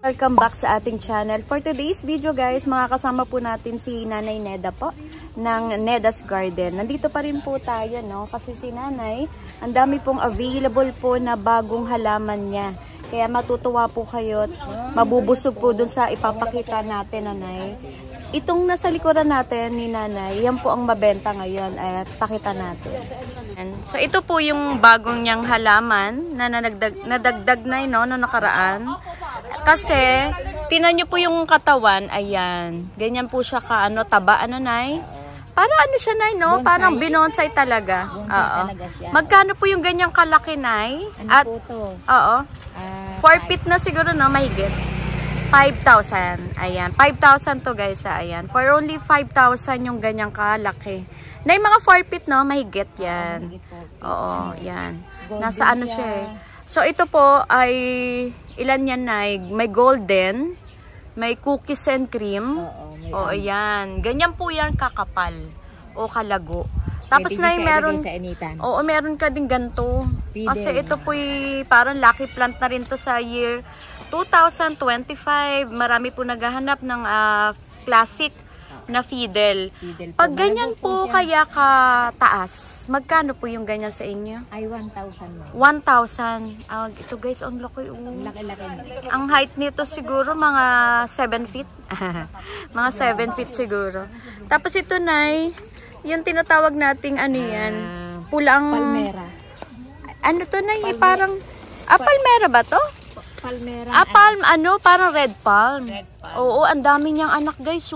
Welcome back sa ating channel. For today's video guys, makakasama po natin si Nanay Neda po ng Neda's Garden. Nandito pa rin po tayo, no? Kasi si Nanay, ang dami pong available po na bagong halaman niya. Kaya matutuwa po kayo at mabubusog po dun sa ipapakita natin, Nanay. Itong nasa likuran natin ni Nanay, yan po ang mabenta ngayon at pakita natin. So ito po yung bagong niyang halaman na nadagdag na no nakaraan. Kasi tinan niyo po yung katawan, ayan. Ganyan po siya ka taba Nay. Parang ano siya Nay, no? Bonsai. Parang binonsai talaga. Oo. Magkano po yung ganyang kalaki Nay? At oo. 4 feet na siguro no, mahigit. 5,000. Ayan. 5,000 to guys, ayan. For only 5,000 yung ganyang kalaki. Nay, mga 4 feet no, mahigit yan. Oo, yan. Nasa ano siya eh. So ito po ay ilan yan Nay? May golden, may cookies and cream. Oo, ayan. Ganyan po yan kakapal o kalago. Tapos Nay, meron oo, meron ka ding ganito. Kasi ito po parang lucky plant na rin to sa year 2025. Marami po naghahanap ng classic na fiddle. Pag ganyan po kaya kataas, magkano po yung ganyan sa inyo? Ay, 1,000. 1,000. Ito guys, ang laki. Laki-laki. Ang height nito siguro mga 7 feet. Mga 7 feet siguro. Tapos ito Nay, yung tinatawag nating ano yan, pulang palmera. Ano to Nay? Parang palmera ba to? Palmera. Palm, parang red palm. Oo, ang dami niyang anak guys.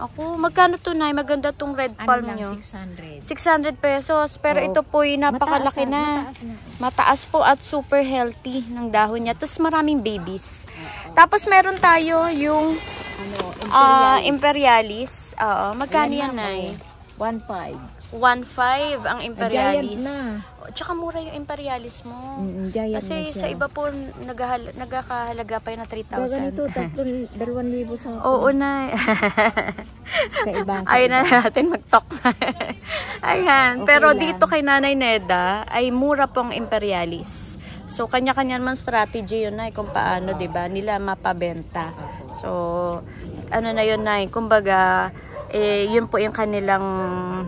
Ako, magkano to Nay? Maganda tong red palm nyo. 600. 600 pesos. Pero ito po napakalaki na. Mataas po at super healthy ng dahon niya. Tapos maraming babies. Tapos meron tayo yung Imperialis. Magkano yan Nay? 1,500. 1,500 ang Imperialis. Na. Tsaka mura yung Imperialis mo. Kasi sa iba po nagkakahalaga pa yun na 3,000. Ganito, 2,000 sa akin. Oo Nay. Sa iba. Ayun na natin mag-talk. Ayan. Okay, pero lang. Dito kay Nanay Neda ay mura pong Imperialis. So kanya-kanya man strategy yun Nay kung paano 'di ba nila mapabenta. So ano na yun Nay, kumbaga yun po yung kanilang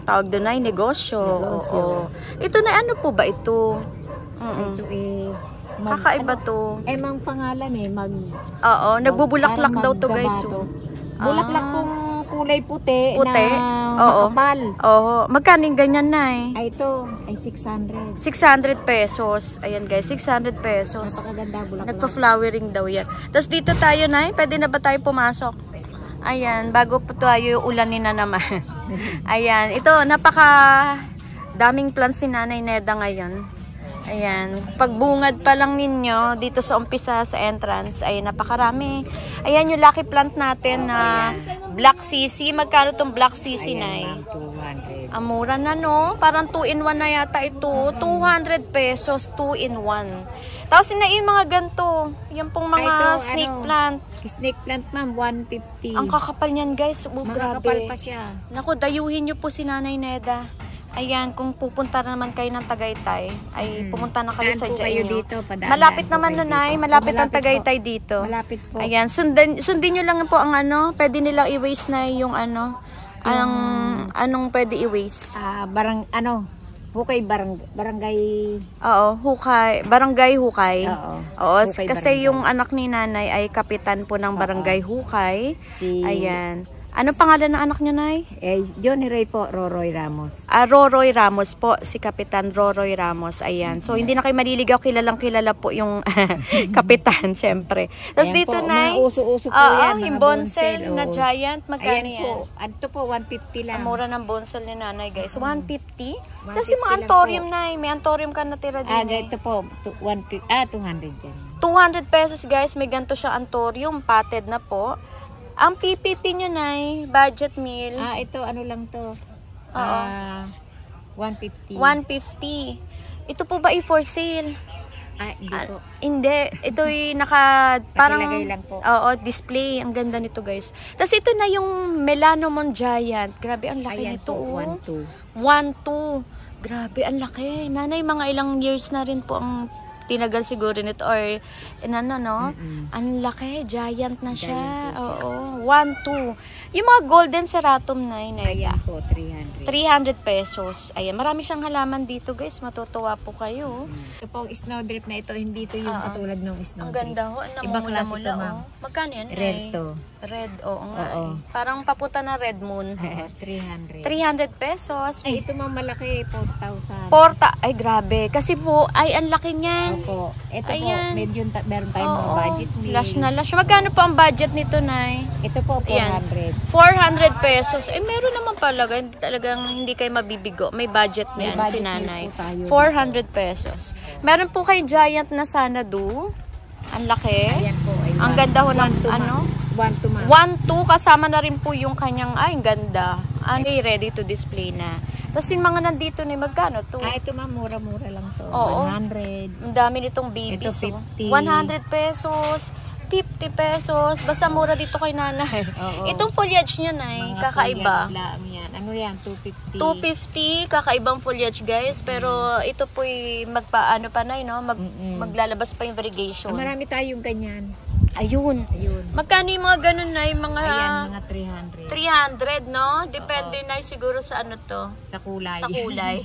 tawag doon ay negosyo. Oo. Ito na ano po ba ito? Ito kakaiba to. Mang pangalan oo, nagbubulaklak daw to guys. Bulaklak pong kulay puti na makapal. Oo. Magkano yung ganyan Nay? Ito ay 600. 600 pesos. Ayan guys, 600 pesos. Napakaganda bulaklak. Nagpa-flowering daw yan. Tapos dito tayo Nay, pwede na ba tayo pumasok? Ayan, bago po tayo ulanin na naman. Ayan, ito napaka daming plants ni Nanay Neda ngayon. Ayan, pagbungad pa lang ninyo dito sa umpisa sa entrance, ay napakarami. Ayan yung lucky plant natin na Black Sisi. Magkano tong Black Sisi Nay? 200. Ang mura na no? Parang 2-in-1 na yata ito. 200 pesos, 2-in-1. Tapos yung mga ganito. Yan pong mga snake plant. Snake plant ma'am, 150. Ang kakapal niyan guys. Grabe. Makakapal pa siya. Naku, dayuhin niyo po si Nanay Neda. Ayan, kung pupunta na naman kayo ng Tagaytay, ay pumunta na kayo sa dyan dito, malapit naman na Nay. Malapit ang Tagaytay dito. Malapit po. Ayan, sundin nyo lang po ang pwede nilang i-waste na yung anong pwede i-waste. Hukay barangay. Oo, Barangay Hukay. Oo, Hukay kasi barangay. yung anak ni Nanay ay kapitan po ng Barangay Hukay. Ayan. Anong pangalan ng anak niyo Nay? Johnny Ray po, Roroy Ramos. Roroy Ramos po, si Kapitan Roroy Ramos. Ayan. So hindi na kayo maliligaw, kilala po yung kapitan, syempre. Tapos dito Nay, uso-uso po yan. Yung bonsel na giant, magkano yan? Ito po, 150 lang. Ang mura ng bonsel ni Nanay guys. 150? Tapos yung mga antorium Nay, may antorium ka natira din. Ito po, 200 yan. 200 pesos guys, may ganito siya antorium, potted na po. Ang PPP nyo Nay, budget meal. Ito ano lang to. 150. 150. Ito po ba for sale? Hindi po. Hindi. Ito'y parang lang po. Oo, display. Ang ganda nito guys. Tapos ito na yung Melanomon Giant. Grabe, ang laki nito. 1.2. Grabe, ang laki. Nanay, mga ilang years na rin po ang tinagal siguro nito or ano no? Ang laki, giant na siya. Oo, 1, 2. Yung mga golden ceratum na Ayan po, 300. 300 pesos. Ayan, marami siyang halaman dito guys. Matutuwa po kayo. Ito pong snowdrip na ito, hindi to yung katulad ng Ang snowdrip. ganda ho. Iba klase Namumula-mula to, ma'am. oh. Magkano yan? Red Nay? to. Red, oo nga. Oo. Eh. Parang papunta na Red Moon. 300. 300 pesos. Ay, ito ma'am malaki, 4,000. Ay grabe. Kasi po, ay ang laki niyan. Opo. Ito Ayan. po, medyo meron tayong mga budget meal. Lash na lash. Magkano po ang budget nito, Nay? Ito po, 400. Ayan. 400 pesos. Eh, meron naman palaga. Hindi talagang hindi kayo mabibigo. May budget May yan budget si meal Nanay. po tayo. 400 pesos. Meron po kay Giant na Sanadu. Ang laki. Ayan po. Ay, Ang ganda ho ng ano? 1 to ma'am. 1, 2. Kasama na rin po yung kanyang, ay, ang ganda. Ready to display na. Tapos yung mga nandito na magkano to? Ah, ito ma'am, mura-mura lang to. Oo. 100. Ang dami nitong babies. Ito, 50. 100 pesos. 50 pesos. Basta mura dito kay Nanay. Oo. Itong foliage niya, Nay, kakaiba. Lang yan. Ano yan? 250. 250, kakaibang foliage guys. Pero ito po'y magpaano pa na, no? Maglalabas pa yung variegation. Marami tayong ganyan. Ayun. Ayun. Magkano yung mga ganun na yung mga... Ayan, mga 300. 300, no? Depende na siguro sa ano to. Sa kulay. Sa kulay.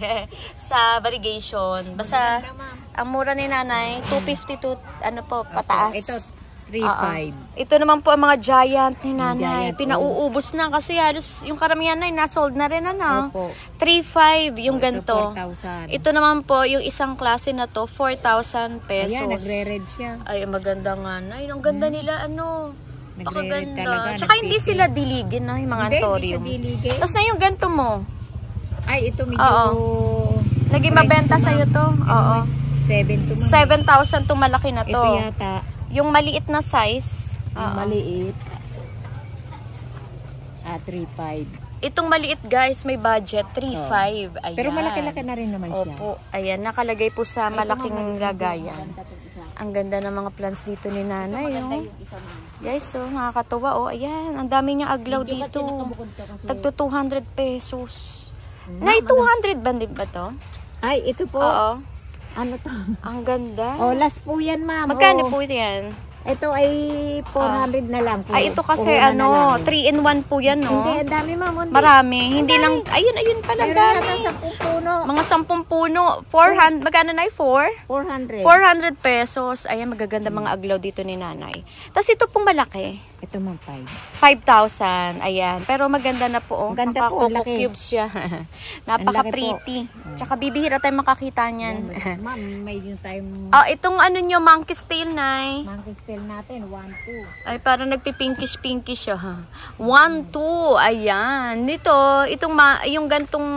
Sa variegation. Basta, Maganda, ma'am. ang mura ni Nanay, 250 to, ano po, pataas. Ito, 3.5. Ito naman po ang mga giant ni Nanay. Giant, Pinauubos na kasi halos yung karamihan na nasold na rin, ano? Opo. 3.5 yung Ito, ganito. 4,000. Ito naman po, yung isang klase na to, 4,000 pesos. Ayan, nagre-red siya. Ay, maganda nga na. Ang ganda nila, ano? Nagre-red Pakaganda. talaga, Tsaka hindi nagpipil. sila diligin na, yung mga Hindi antorium. siya diligin. Tapos na yung ganito mo. Ay, ito medyo... Oo. Naging mabenta sa'yo to. Oo. 7 to ma'am. 7,000 to malaki na to. Ito yata, Yung maliit na size. yung maliit. 3.5. Itong maliit guys, may budget. 3.5. Ayan. Pero malaki-laki na rin naman siya. Opo. Ayan, nakalagay po sa malaking lagayan. Ganda tong isa. Ang ganda ng mga plants dito ni Nanay. Maganda Oh. yung isa ma'am. Guys, so nakakatuwa. Oh, ayan. Ang dami niyang aglaw Hindi dito. kasi nakabukod to kasi. Tagto 200 pesos. Nay, 200 ba din ba to? Ay, ito po. Oo. Ano to? Ang ganda. Oh, last po yan ma'am. Magkano Oh. po yan? Ito ay 400 na lang po. Ay, ito kasi Puhunan na ano, lang. 3-in-1 po yan, no? Hindi, ang dami ma'am. Hindi. Marami. Hindi lang, ayun pala, ang Meron dami. yata 10 puno. Mga 10 puno. 400, magkano na 4? 400. 400 pesos. Ayan, magaganda mga aglaw dito ni Nanay. Tapos ito pong malaki. Ito ma'am, 5,000. Ayan. Pero maganda na po. Oh. Ang ganda po, Coco laki. cubes siya. Napaka-pretty. Tsaka bibihira tayong makakita niyan. Ma'am, may yung time Oh, itong ano nyo, monkey's tail, Nay. monkey tail natin, 1-2. Ay, parang nagpipinkish-pinkish siya. 1-2. Ayan. Dito, yung gantong,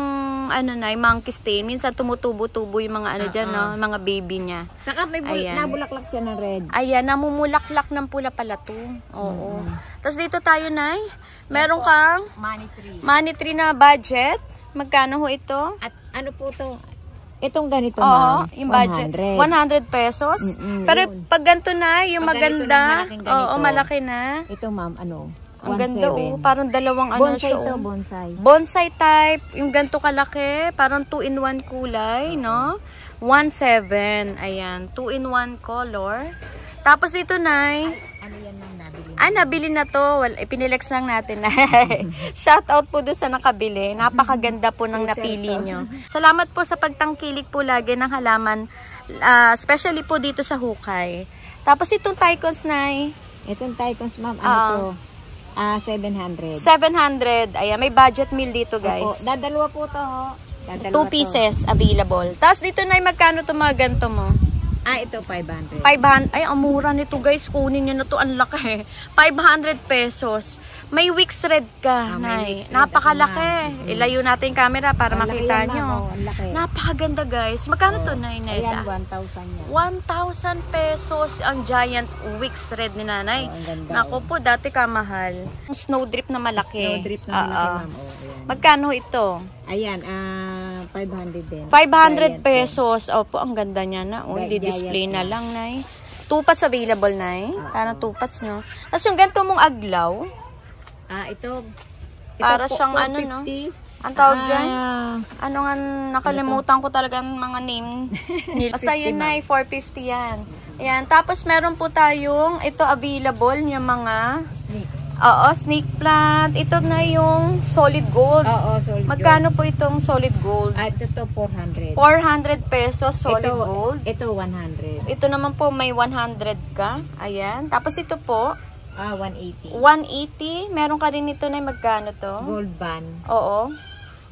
ano na, monkey's tail. Minsan tumutubo-tubo yung mga ano dyan, no? Mga baby niya. Saka may Ayan. nabulaklak siya ng red. Ayan, namumulaklak ng pula pala to. Oo. Tapos dito tayo, Nay. Meron kang Money tree. money tree na budget. Magkano ho ito? At ano po to? Itong ganito Oo, ma'am, yung budget. 100 pesos. Pero yun. pag ganito na, yung Pag ganito maganda. na, malaking ganito. Oo, malaki na. Ito ma'am, ano? Ang ganda, 1.7. Parang dalawang ano Bonsai siya. to, Oh. bonsai. Bonsai type, yung ganito kalaki, parang 2-in-1 kulay, no? 1.7, ayan, 2-in-1 color. Tapos dito, Nay, Ano yan ma'am, nabili? nabili na to. Well, ipinilex lang natin. Shout out po doon sa nakabili. Napakaganda po ng napili nyo. Salamat po sa pagtangkilik po lagi ng halaman, especially po dito sa Hukay. Tapos itong Tycons, Nay, Itong Tycons ma'am, ano to? 700. 700. Ayan, may budget meal dito, Opo, guys. dadalawa po to. Dadalawa 2 pieces available. Tapos dito na magkano to mga ganito mo? Ito 500. 500. Ay, ang mura nito guys. Kunin nyo na to. Ang laki. 500 pesos. May Wix Red ka, may Nay. Wix Red Napakalaki. ako, ma'am. Ilayo natin yung camera para Ang laki makita yan, nyo. ma'am. Ang laki. Napakaganda guys. Magkano to, Nay? Ayan, Neta? 1,000 yan. 1,000 pesos ang giant Wix Red ni Nanay. ang ganda, Naku po, dati kamahal. Snowdrip na malaki. Snowdrip na malaki Oo. ma'am. Ayan. Magkano ito? Ayan, 500 din. 500 Giant pesos. Opo, ang ganda niya na. O, Giant di-display na yan. lang, Nay. 2 pots available, Nay. Parang 2 pots, no? Tapos yung ganito mong aglaw, Ito para po, siyang ano, no? 450. Ang tawag dyan? Ano nga, nakalimutan ko talaga ang mga name. Basta yun na, 450 yan. Ayan, tapos meron po tayong, ito available, yung mga Snake. oo, snake plant. Ito na yung solid gold. Oo, solid Magkano po itong solid gold? ito 400. 400 pesos solid gold. Ito 100. Ito naman po may 100 ka. Ayan. Tapos ito po, 180. 180. Meron ka rin ito na magkano to? Gold band. Oo.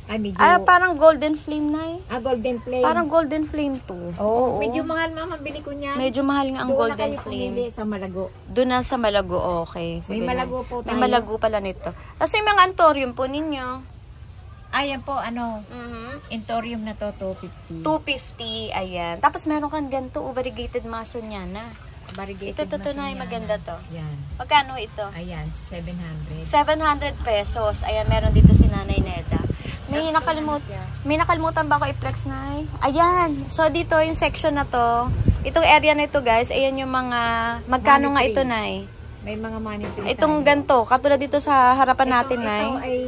Medyo... parang golden flame na eh. golden flame. Parang golden flame to. Oo. Medyo mahal mama, bili ko niyan. Medyo mahal nga ang Doon golden na kayo flame. pumili sa Malago. Doon na sa Malago, okay. May Malago po tayo. May Malago pala nito. Kasi mga antorium po ninyo. Ayan po, Entorium na to, 250. 250, ayan. Tapos meron kang ganito, variegated mason yan na. Variegated Ito na, maganda to. Yan. Magkano ito? Ayan, 700. 700 pesos. Ayan, meron dito si Nanay Neda. May nakalimutan ba ako i-flex na? Ayan. So, dito yung section na to. Itong area na ito, guys. Ayan yung mga... Magkano nga ito, Nay? May mga money tree. Itong ganto. Katulad dito sa harapan natin, Nay. Ito ay,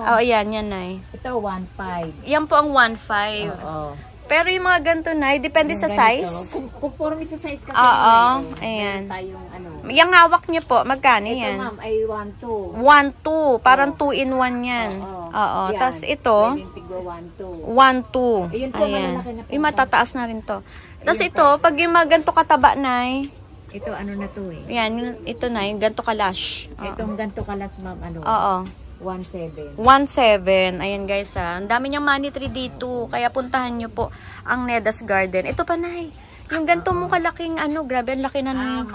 Oh, ayan, yan, Nay. Ito, 1.5. Yan po ang 1.5. Oo. Pero yung mga ganto, Nay, depende sa size. Conforme sa size kasi. Oo, ayan. Tayong Yung hawak niyo po, magkano ito, yan? ma'am, ay 1.2. 1.2. Parang 2 in 1 yan. Oo. Yan. Tapos ito, Pwedeng tigwa 1.2. 1.2. Ayun po, Ayan. malalaki na po. Yung matataas na rin to. Tapos ito, pag yung mga ganito kataba, Nay, Ito, na to eh. yan, ito na, yung ganito kalash. Itong ganto kalas, ma'am, Oo. 1.7. 1.7. Ayan guys ha. Ang dami niyang money tree dito. Kaya puntahan niyo po ang Neda's Garden. Ito pa, Nay. Yung ganito mo kalaking grabe, ang laki na ng...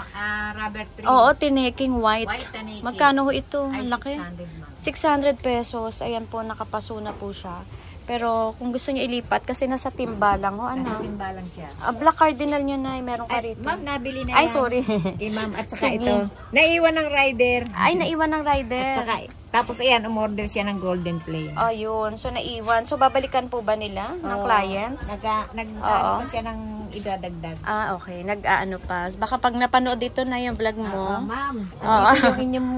Rubber tree. Oo, tineking white. Tineking. Magkano ho ito? Ay, Ang laki. 600, 600 ma'am. pesos. Ayan po, nakapaso na po siya. Pero kung gusto niyo ilipat, kasi nasa timba lang. Nasa timba lang siya. Black cardinal nyo na, meron ka rito. Ma'am, nabili na yan. Ay, sorry. Ma'am, at saka Sige. ito. Naiwan ng rider. Ay, naiwan ng rider. At saka, tapos ayan, umorder siya ng golden flame. Ayun, so naiwan. So, babalikan po ba nila ng client? Nag-ano pa siya ng idadagdag. Okay. Nag-ano pa. Baka pag napanood dito na yung vlog mo. Ma'am. Oo. Ito yung inyong,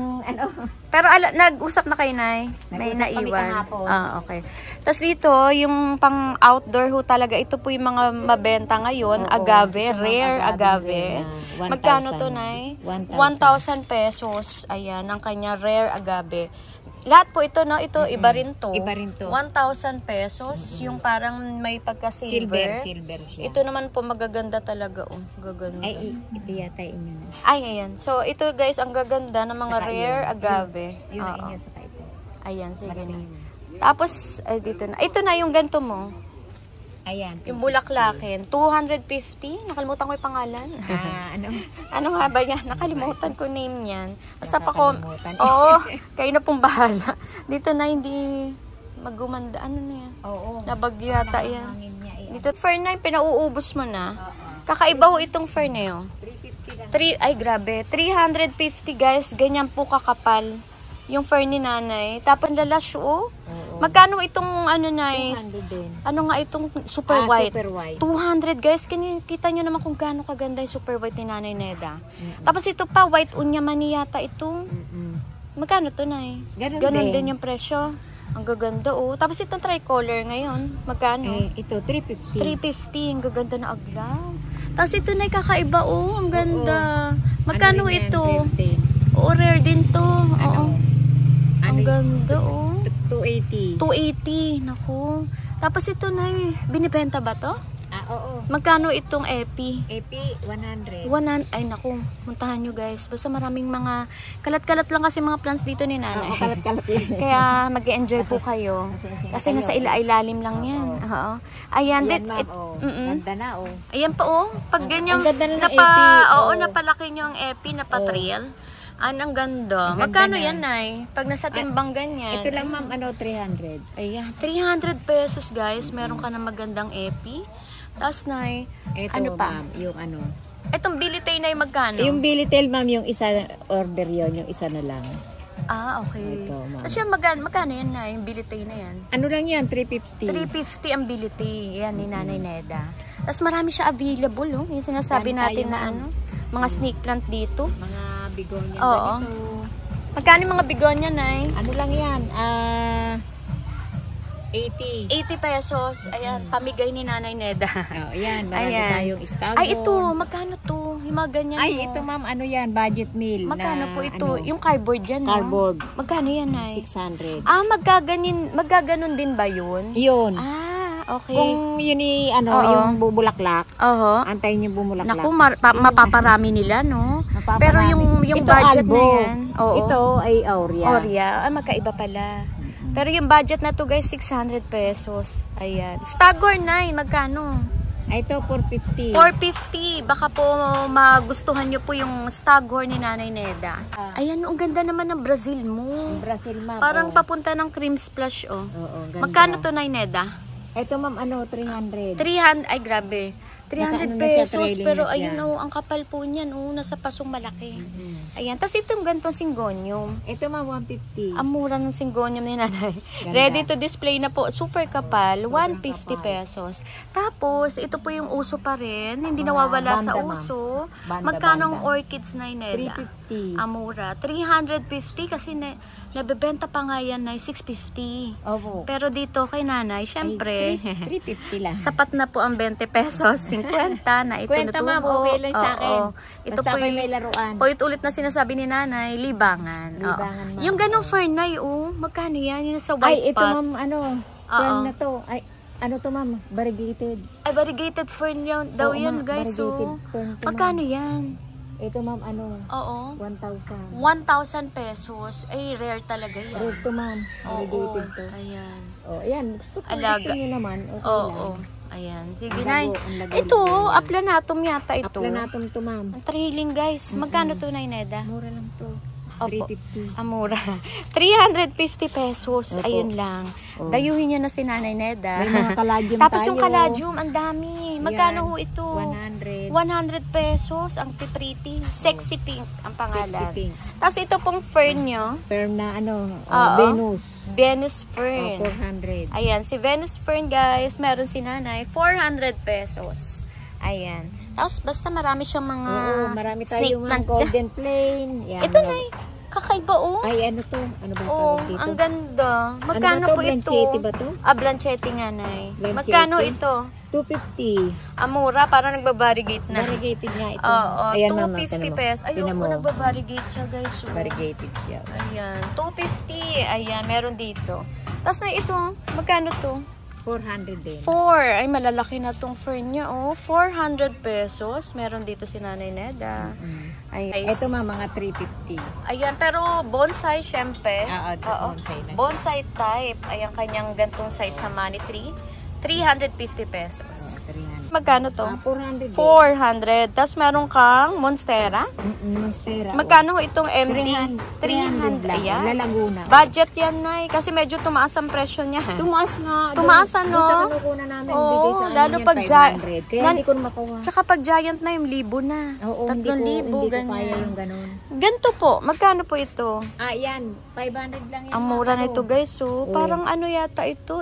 Pero nag-usap na kayo, Nay? May Nag-usap kami naiwan. kahapon. Okay. Tapos dito, yung pang outdoor ho talaga, ito po yung mga mabenta ngayon. Oo, agave, ito mga rare agave. na 1,000. Magkano to, Nay? 1,000 pesos. Ayan, ang kanya rare agave. Lahat po ito, no? Ito, iba rin to. Iba rin to. 1,000 pesos. Yung parang may pagka-silver. Silver siya. Ito naman po, magaganda talaga. Gaganda. Ay, ito yata inyo na. Ay, ayan. So, ito guys, ang gaganda ng mga Saka rare yun. agave. Yun na Oo. inyo, saka ito. Ayan, sige na. Tapos, dito na. Ito na yung ganito mo. Ayan. Yung bulaklakin. 250. Nakalimutan ko yung pangalan. Ano nga ba yan? Nakalimutan ko name yan. Basta pa ko. Oo. Kayo na pong bahala. Dito na hindi magumanda. Ano na yan? Oo. Nabagyo yata yan. Hangin niya, Dito, fern na yung pinauubos mo na. Kakaiba ho itong fern na yun. 350 lang. Ay, grabe. 350 guys. Ganyan po kakapal. Yung fern ni Nanay. Tapos lalash, oh. Magkano itong Nay? 200 din. Ano nga itong super white? Super white. 200 guys. Kita nyo naman kung gaano kaganda yung super white ni Nanay Neda. Tapos ito pa, white unya mani yata ito. Magkano to, Nay? Ganon din yung presyo. Ang gaganda, oh. Tapos itong tricolor ngayon. Magkano? Ito, 350. 350. Ang gaganda na aglaw. Tapos ito, Nay, kakaiba, oh. Ang ganda. Magkano Ano rin yan? ito? 310. Oo, rare din to. Oo. Ang ganda, oh. 280. 280. Naku. Tapos ito, Nay, binibenta ba to? Oo. Magkano itong epi? Epi, 100. Ay, naku. Puntahan nyo, guys. Basta maraming mga kalat-kalat lang kasi mga plants dito ni Nanay. Kalat-kalat yan. Kaya mag-enjoy po kayo. Kasi nasa ilalim lang yan. Oo. Ayan. Ganda na, oh. Ayan pa, oh. Pag ganyang, ang ganda na ng epi. napalaki nyo ang epi, napatrail. Ang ganda. Magkano yan, Nay? Pag nasa timbang ganyan. Ito lang, ma'am, 300. Ayan. 300 pesos, guys. Meron ka na magandang epi. Tapos, Nay, Ito, ano pa? ma'am, yung Itong bilitay, Nay, magkano? Yung bilitel, ma'am, yung isa order yon, yung isa na lang. Okay. Ito, ma'am. Tapos yung magkano yan, Nay? Yung bilitay na yan? Ano lang yan, 350. 350 ang bilitay. Yan, ni Nanay Neda. Tapos marami siya available, oh. Yung sinasabi natin na mga snake plant dito. Mga bigonya Oo. ganito. Magkano yung mga bigonya, Nay? Ano lang yan, 80. 80 pesos. Ayan, pamigay ni Nanay Neda. Oh, yan, marami Ayan. tayong stagor. Ay, ito, magkano to? Yung mga ganyan Ay, mo. ito ma'am, ano yan, budget meal. Magkano na, po ito? Yung cardboard dyan, no? Cardboard. Magkano yan, Nay? 600. Ah, magaganon din ba yun? Yun. Ah, okay. Kung yun Oo. yung bubulaklak, Oho. antayin yung bumulaklak. Naku, mapaparami nila, no? Mapaparami. Pero yung Ito, budget Albo. na yan. Oo. Ito ay Aurea. Orya. Ah, magkaiba pala. Pero yung budget na to guys, 600 pesos. Ayan. Stagor 9, magkano? Ay, ito, 450. 450. Baka po magustuhan nyo po yung Stagor ni Nanay Neda. Ayan, ang ganda naman ng Brazil mo. Brazil, ma'am. Parang oh. papunta ng cream splash, oh. Oo, ganda. Magkano to, Nay Neda? Ito, ma'am, 300. 300, ay grabe. 300 Nasa ano na siya, pesos, trailing pero na siya. ayun oh, ang kapal po niyan, oh, nasa pasong malaki. Ayan, tas itong ganitong singgonium. Ito, ma'am, 150. Ang mura ng singgonium ni Nanay. Ganda. Ready to display na po, super kapal, 150 pesos. Tapos, ito po yung uso pa rin, hindi nawawala sa banda, ma'am. uso. Banda, Magkano ang banda. orchids na Neda? 350. Ang mura. 350 kasi nabebenta pa nga yan na 650. Opo. Pero dito kay Nanay, syempre, 350 lang. sapat na po ang 20 pesos, 50 na ito Kwenta, ma'am, natubo. okay lang sa akin. Ito Basta po may laruan. ulit-ulit na sinasabi ni Nanay, libangan. Oo. Libangan, ma'am. Yung ganong fernay, magkano yan? Yung sa Ay, white ito, pot. ma'am, fern na to. Ay, ano to, ma'am? Variegated. Ay, variegated fern yan, daw Oo, yun, ma'am, guys. variegated fern to, Magkano ma'am. yan? Ito, ma'am, Oo. 1,000. 1,000 pesos. Ay, rare talaga yan. Red to, ma'am. Oo. Variegated to. Ayan. Oh, ayan. Gusto Alaga. nyo naman. Okay Oo. lang. Ayan. Sige, Ang Nay. lago, ang lago, Ito, lago. aplanatum yata ito. Aplanatum to, ma'am. Ang trailing, guys. Magkano to, Nay Neda? Mura lang to. Opo. 350. Amura. 350 pesos. Opo. Ayun lang. Oh. Dayuhin nyo na si Nanay Neda. May mga kaladium Tapos tayo. yung kaladium, ang dami. Magkano Yan. ho ito? 100. 100 pesos. Ang pretty. Sexy pink ang pangalan. Sexy pink. Tapos ito pong fern nyo. Fern na Oo. Venus. Venus fern. 400. Ayan, si Venus fern guys, meron si Nanay, 400 pesos. Ayan. Tapos basta marami siyang mga Oo, marami snake tayong plant mga golden plain. Yan, Ito na kakaiba oh. Ay, ano to? Ano ba Oh, tawag dito? ang ganda. Magkano Ano ba to? po ito? Blanchette ba to? Ah, Blanchette nga, Nay. Blanchette. Magkano ito? 250. Amura, parang nagbabarigate na. Variegated nga ito. Oo, Ayan, ma'am, 250 tingnan mo. pesos. Ayoko, Tingnan mo. nagbabarigate siya, guys. Oh. Variegated siya. Ayan, 250. Ayan, meron dito. Tapos na ito, magkano to? 400 din. 4. Ay, malalaki na tong fern niya, oh. 400 pesos. Meron dito si Nanay Neda. Ay, Ito mga 350. Ayan, pero bonsai, syempre. Oo, bonsai na siya. Bonsai type. Ayan, kanyang gantong size na money tree. 350 pesos. 300. Magkano to? 400 din. 400. Tapos meron kang Monstera. Monstera. Magkano ho itong MD? 300 lang. Ayan. Lalaguna. Budget yan, Nay. Kasi medyo tumaas ang presyo niya. Tumaas nga. Tumaas, Doon- ano? doon sa kinukuha namin, Oo, bigay sa amin lalo yan, pag 500. Kaya nan- hindi ko makuha. Tsaka pag giant na yung 1,000 na. Oo, 3,000, hindi ko ganyan. kaya yung ganun. Ganito po. Magkano po ito? Ah, yan. 500 lang yan. Ang mura mga nito, to. guys. So, Oo. parang ano yata ito?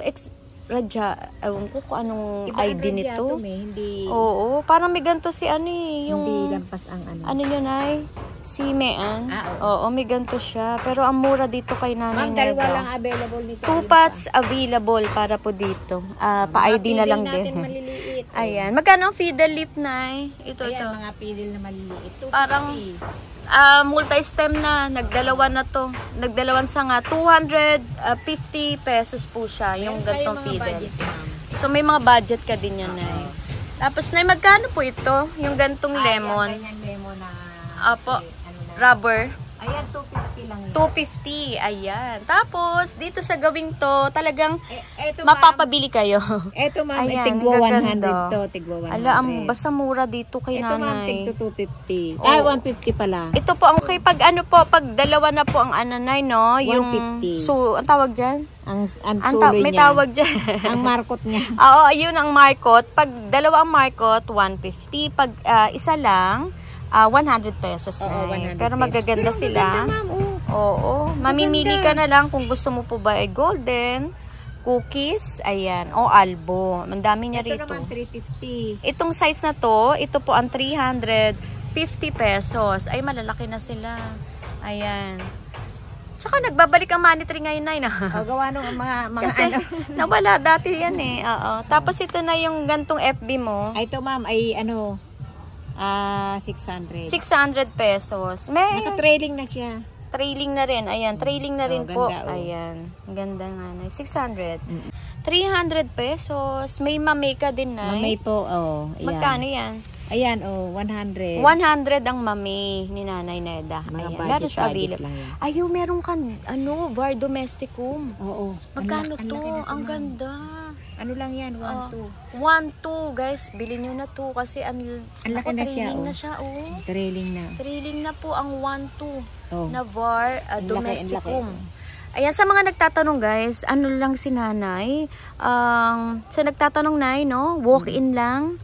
Radya. Ewan ko kung anong Iba ang ID radya nito. to, hindi, Oo. Parang may ganito si ano eh. Yung, hindi lampas ang ano. ano nyo, Nay? Si Mean. Ah, Oo, may ganito siya. Pero ang mura dito kay Nanay Ma'am, dalawa lang Neda. available nito. 2 pots available para po dito. Pa-ID na lang natin din. maliliit. Ayan. Magkano ang fiddle lip, Nay? Ito, Ayan, ito. mga pidil na maliliit. 250. Parang multi-stem na. Nagdalawa na to. Nagdalawan sa nga. 250 pesos po siya. Yung Meron gantong kayong mga fiddle. budget, ma'am. So, may mga budget ka din yan, Nay. Tapos, Nay, magkano po ito? Yung gantong lemon. Ayan, lemon na. Apo. Ano na. Rubber. Ayan, 250 lang yun. 250. Ayan. Tapos, dito sa gawing to, talagang Eto, ma'am. mapapabili kayo. Eto, ma'am. Ayan, Tigwa 100 gaganda. to. Tigwa 100. Ala, ang basta mura dito kay Ito, ma'am. Nanay. Tig to 250. Oo. Ay, 150 pala. Ito po, ang okay, pag ano po, pag dalawa na po ang ananay, no? Yung, 150. ang tawag dyan? Ang suloy May niya. tawag dyan. Ang markot niya. Oo, ayun ang markot. Pag dalawa ang markot, 150. Pag isa lang, 100 pesos na. Oo, 100 Pero pesos. magaganda Pero sila. maganda, ma'am. Oh. Oo. Mamimili ka na lang kung gusto mo po ba ay golden, cookies, ayan, o albo. Ang dami niya Ito rito. naman, 350. Itong size na to, ito po ang 350 pesos. Ay, malalaki na sila. Ayan. Tsaka nagbabalik ang money tree ngayon, Nay, na. Gawa nung mga Kasi ano. nawala dati yan eh. Oo. Tapos ito na yung gantong FB mo. Ay, ito ma'am, ay ano, 600. 600 pesos. May Naka-trailing na siya. trailing na rin. Ayan, trailing na rin po. Ganda, Ayan. Ganda nga, Nay. 600. 300 pesos. May mameka din, Nay. Mamay po, ayan. Magkano yan? Ayan, 100. 100 ang mami ni Nanay Neda. Mga Ayan, budget, meron siya budget available. lang yan. Ayun, meron kang, VAR domesticum. Oo. Magkano Ang to? laki na Ang ma'am. ganda. Ano lang yan, 1-2. 1-2, guys. Bilhin nyo na to kasi ang laki na siya, trailing oh. na siya, oh. Trailing na. Trailing na po ang 1-2 Oh. na VAR Ang laki, domesticum. ang laki. Ayan, sa mga nagtatanong, guys, ano lang si Nanay? Sa nagtatanong, Nay, no? Walk-in lang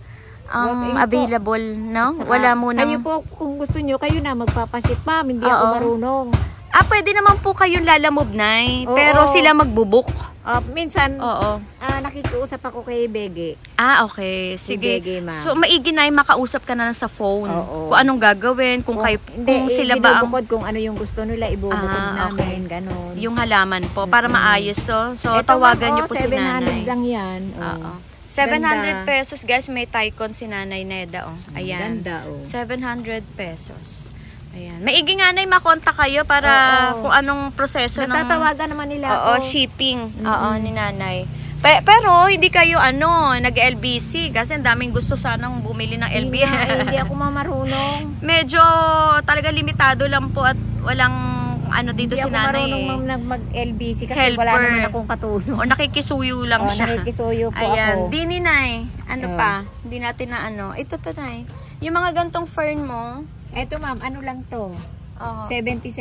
ang Walk-in po. available, no? Saka, Wala munang... Kayo po, kung gusto nyo, kayo na magpapasit, ma'am. Hindi ako Oo. marunong. Pwede naman po kayong lalamove, Nay. Oo. Pero sila magbubuk. Minsan, Oo. nakikiusap ako kay Bege. Okay. Sige. Bege, ma'am. So, maigi na makausap ka na lang sa phone. Oo. Kung anong gagawin, kung sila ba ang... Ibubukod kung ano yung gusto nila, ibubukod namin, ganon. Yung halaman po, para maayos to. So, Ito, tawagan ma'am, niyo po si 700 Nanay. lang yan. Oo. 700 Ganda. pesos, guys. May Tycon si Nanay Neda, oh. Ayan. Ganda, 700 pesos. Ayan. Maigi nga, Nay, makontak kayo para Oo. kung anong proseso ng... Natatawagan naman nila Oo, ako. shipping. Oo, ni Nanay. Pero hindi kayo nag-LBC kasi ang daming gusto sanang bumili ng LB. Hindi ako mamarunong. Medyo talaga limitado lang po at walang dito Hindi si ako Nanay. marunong mag-LBC kasi Helper. wala naman akong katulong. O nakikisuyo lang siya. Nakikisuyo po Ayan, ako. di ni Nay. Oo. Pa? Hindi natin na Ito to, Nay. Yung mga gantong fern mo, Eto ma'am, ano lang to? Oo. 70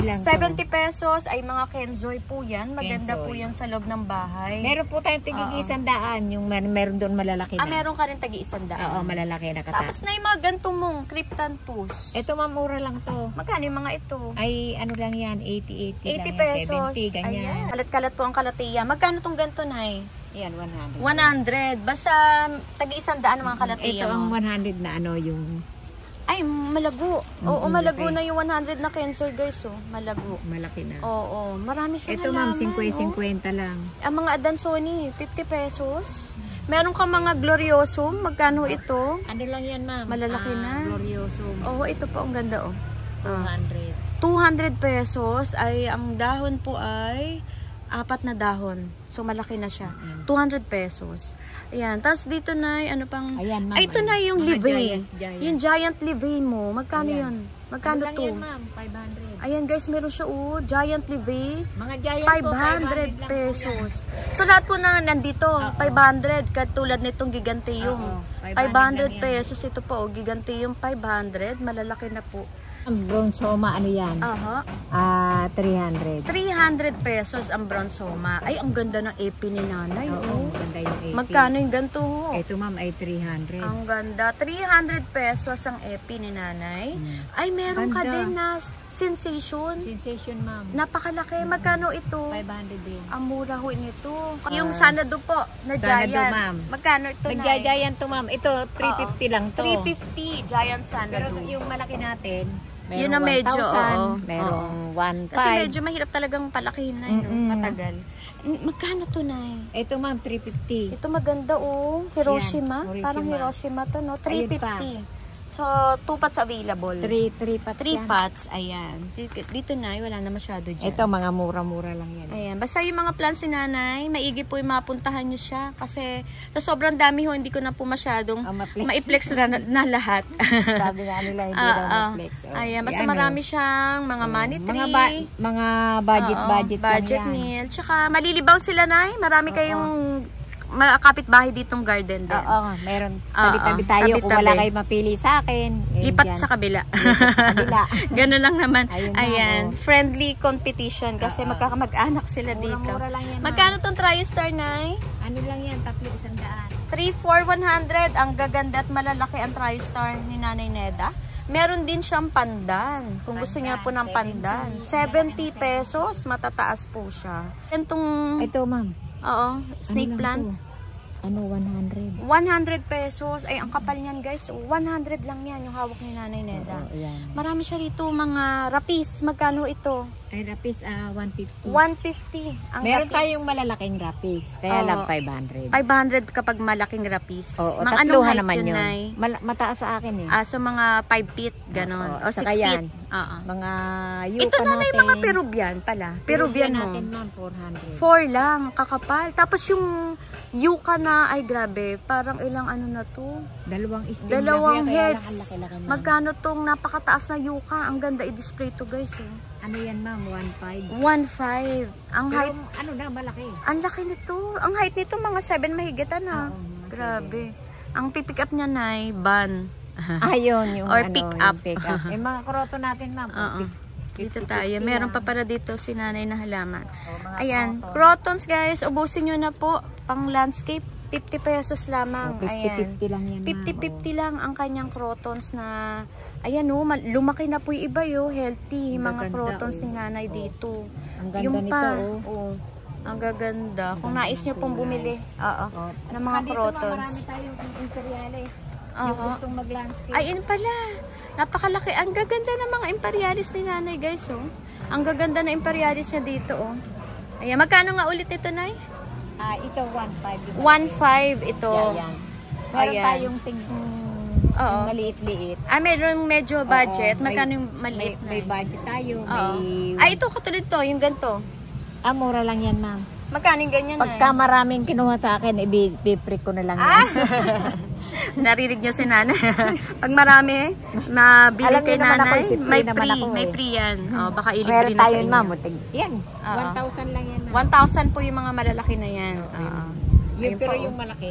lang to. 70 pesos ay mga Kenzoy po yan. Maganda po Kenzoy. yan sa loob ng bahay. Meron po tayong tig-100. Yung meron doon malalaki na. Meron ka rin tagi-100. Oo, malalaki na Tapos na yung mga gantong mong cryptanthus. Ito ma'am, mura lang to. Magkano yung mga ito? Ay, ano lang yan, 80 80 lang pesos. yan, 70, ganyan. Ayan. Kalat-kalat po ang kalatiya. Magkano tong ganito, Nay? Yan, 100. 100. Basta tagi-100 ang mga kalatiya Ito mo. ang 100 na yung... Ay, malago. Oo, malago na yung 100 na Kenzoy, guys. Oh. Malago. Malaki na. Oo, marami siyang Ito ma'am, halaman. 50 lang. Ang mga Adansoni, 50 pesos. Meron ka mga Gloriosum. Magkano ito? Ano lang yan ma'am? Malalaki na. Glorioso. Oo, ito po ang ganda, oh. 200. 200 pesos ay ang dahon po ay 4 na dahon. So, malaki na siya. 200 pesos. Ayan. Tapos dito na, ano pang... Ayan, ma'am. Ay, ito na yung Mga Livain. giant. Yung giant Livain mo. Magkano yun? Magkano Ano lang to? yan ma'am? 500. Ayan guys, meron siya giant Livain. Mga giant po, 500 pesos. So lahat po na nandito, 500. Katulad nitong Giganteum. Oo, 500 500 pesos. Ito po, Giganteum 500. Malalaki na po. Ang bronzoma, ano yan? Aha. 300. 300 pesos ang bronzoma. Ay, ang ganda ng epi ni Nanay. Oo, maganda yung 80. Magkano yung ganito? Ito ma'am ay 300. Ang ganda. 300 pesos ang epi ni Nanay. Ay, meron ka Ganda. din na sensation. Sensation ma'am. Napakalaki. Magkano ito? 500 din. Ang mura ho nito. Yung Sanado po, na Sanado, giant. ma'am. Magkano ito, Nay? Nagja-giant to ma'am. Ito 350 lang to. 350, giant Pero Sanado. yung malaki natin, merong Yun na medyo, 1,000, oo. merong 1,500. Kasi medyo mahirap talagang palakihin na, no? Matagal. Magkano to, Nay? Ito ma'am, 350. Ito maganda, oh. Hiroshima. Yan, Hiroshima. Parang Hiroshima to, no? Ayun pa. 350. So, 2 pots available. 3 pots 3 yan. pots, ayan. Dito na, wala na masyado dyan. Ito mga mura-mura lang yan. Ayan. Basta yung mga plants ni Nanay, maigi po yung mapuntahan nyo siya. Kasi sa sobrang dami ho, hindi ko na po masyadong ma-flex na lahat. Sabi nga nila, hindi daw ma-flex. Ayan. Basta marami siyang mga money tree. Mga budget budget lang yan. meal. Tsaka malilibang sila, Nay. Marami kayong kapitbahay ditong garden din. Oo, meron. Tabi-tabi tayo. Kung wala kayo mapili sa akin. Lipat sa kabila. kabila. Ganun lang naman. Ayun Ayan. na, Friendly competition kasi magkakamag-anak sila dito. Mura lang yan. Magkano tong TriStar, Nay? Ano lang yan? 3,100. 3,400. Ang gaganda at malalaki ang TriStar ni Nanay Neda. Meron din siyang pandan. Kung gusto niyo po ng pandan. 70 pesos. Matataas po siya. Yan tong, Ito, ma'am. snake Ano lang plant. to? ano, 100. 100 pesos. Ay, ang kapal niyan guys. 100 lang yan yung hawak ni Nanay Neda. Oo, yan. Marami siya rito mga rapis. Magkano ito? Ay, rapis, 150. 150 ang Meron rapis. tayong malalaking rapis, kaya Oo. lang 500. 500 kapag malaking rapis. Oo, Mga anong tatluhan height naman yun, yun. Nay? Mataas sa akin eh. So mga 5 feet, ganon. Oo, O 6 saka feet. yan. Oo. Mga Ito yuka na natin. mga Peruvian pala. Peruvian mo. natin ma'am, 400. 4 lang, kakapal. Tapos yung yuka na, ay grabe, parang ilang ano na to? Dalawang steam Dalawang lang yan, kaya lang ang heads. laki-laki, ma'am. Magkano tong napakataas na yuka? Ang ganda i-display to guys. Oh. Ano yan ma'am, 1.5. 1.5. Ang Pero height, ano na, malaki. ang laki nito. Ang height nito mga 7 mahigit na. Oo, mga Grabe. Ang pipick up niya na ay van. Ayun, yung Or ano, pick yung up. pick up. Yung mga kroto natin ma'am. Oo. 50, Dito 50 tayo. lang. Meron pa para dito si Nanay na halaman. mga Ayan. kroton. Crotons guys. Ubusin nyo na po. Pang landscape. 50 pesos lamang. Oh, 50-50 Ayan. lang yan ma'am. 50-50 lang ang kanyang crotons na ayan o, lumaki na po yung iba yo, healthy, Ang mga gaganda, crotons oh. ni Nanay dito. Ang ganda Yung nito, pa, oh. oh. Ang gaganda. Kung nais nyo pong bumili, oo, Oh. ng mga Saka dito, crotons. ma'am, marami tayong imperialis. Yung Oo. gustong mag-landscape. Ay, yun pala. Napakalaki. Ang gaganda ng mga imperialis ni Nanay, guys, oh. Ang gaganda na imperialis niya dito, oh. Ayan, magkano nga ulit ito, Nay? Ito 1.5. 1.5 ito. Yan. Meron Ayan. tayong Oo. maliit-liit. Merong medyo budget. Oo, Magkano yung maliit na? May budget tayo. Oo. May... Ito katulad to, yung ganito. mura lang yan, ma'am. Magkano yung ganyan Pagka maraming kinuha sa akin, i-pre ko na lang yan. Narinig nyo si Nanay. Pag marami, mabili Alam kay niyo naman Nanay, ako, si free may naman free. ako, May eh. free yan. Baka ilibre Meron na sa tayo, inyo. ma'am. Yan. Oo. 1,000 lang yan, ma'am. 1,000 po yung mga malalaki na yan. Oo. Ayun Pero po, yung malaki,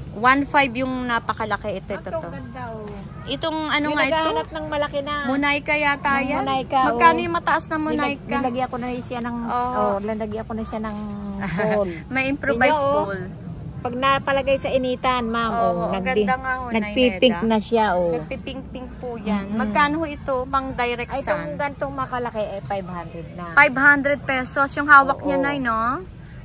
1.5 yung napakalaki. Ito. ganda, oh. Itong ano Yung nga ito? naghahanap ng malaki na. Munayka yata Yung yan? Munayka, Magkano oh. yung mataas na Munayka? Nilagyan ko na siya ng, Oo. nilagyan ko na siya ng bowl. May improvised Tingnan, oh. bowl. Pag napalagay sa initan, ma'am, Oo, ang ganda nga, oh, nagpipink Naineda. na siya, oh. Nagpipink-pink po yan. Magkano ho ito? Pang direct Ay, itong sun? gantong makalaki ay 500 na. 500 pesos. Yung hawak niya Oo. na, no?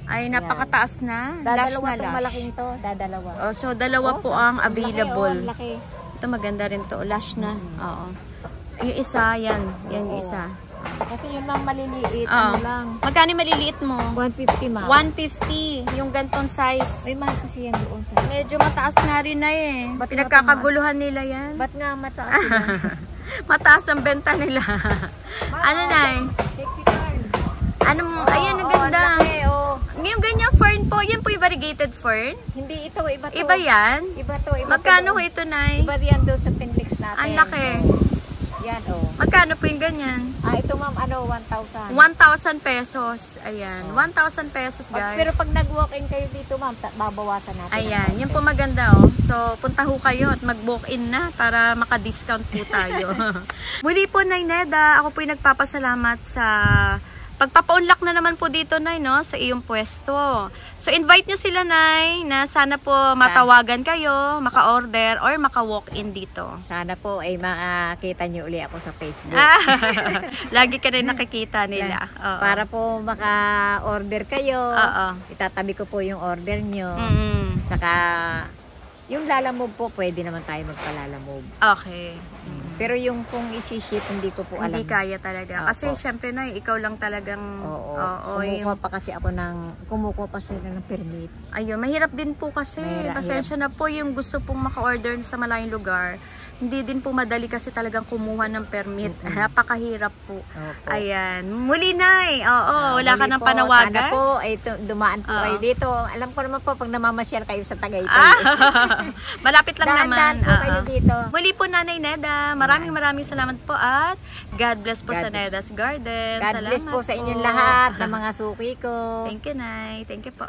Ay, napakataas na. Lash Dadalawa na tong lash. malaking to, dadalawa. So, dalawa po ang available. Laki. Ito, maganda rin to. Lash na. Oo. Yung isa, yan. Yan yung isa. Kasi yun ma'am maliliit, Oo. ano lang. Magkano yung maliliit mo? 150 ma'am. 150. Yung gantong May size. mahal kasi yan doon sa... Medyo mataas nga rin na eh. Ba't Pinagkakaguluhan nila yan. Ba't nga mataas sila? Mataas ang benta nila. Ano na eh? Sexy corn. Ayan, ang ganda. Laki, oh. Yung ganyang fern po, yan po yung variegated fern. Hindi ito, iba to. Iba yan? Iba to, iba Magkano to. ho ito, Nay? Iba yan doon sa Pinlix natin. Ang laki. Yan, oh. Magkano po yung ganyan? Ito ma'am, 1,000. 1,000 pesos. Ayan. 1,000 pesos, guys. Pero pag nag-walk-in kayo dito ma'am, babawasan natin. Ayan. Yan po maganda, oh. So, punta ho kayo at mag-walk-in na para maka-discount po tayo. Muli po, Nay Neda, ako po yung nagpapasalamat sa pagpapa-unlock na naman po dito, Nay, no? Sa iyong pwesto. So, invite nyo sila, Nay, na sana po matawagan kayo, maka-order, or maka-walk-in dito. Sana po ay makakita nyo uli ako sa Facebook. Lagi ka rin nakikita nila. Oo. Para po maka-order kayo. Oo. Itatabi ko po yung order nyo. Mm. Saka, yung lalamove po, pwede naman tayo magpalalamove. Okay. Pero yung kung isi-ship, hindi ko po alam. Hindi kaya talaga. Opo. Kasi syempre na ikaw lang talagang Kumukuha pa kasi ako kumukuha pa sila ng permit. ayun, mahirap din po kasi. Mahirap. Pasensya na po yung gusto pong maka-order sa malayong lugar. Hindi din po madali kasi talagang kumuha ng permit. Napakahirap po. Opo. Ayan. Muli, Nay. Oo, wala ka Muli ng po, panawagan. Sana po, ay dumaan po Oo. kayo dito. Alam ko naman po, pag namamasyal kayo sa Tagaytay. Malapit lang Daan-daan naman. po kayo Oo. dito. Muli po, Nanay Neda. Maraming salamat po at God bless po sa God bless. Neda's Garden. God Salamat bless po sa inyong po. lahat ng mga suki ko. Thank you, Nay. Thank you po.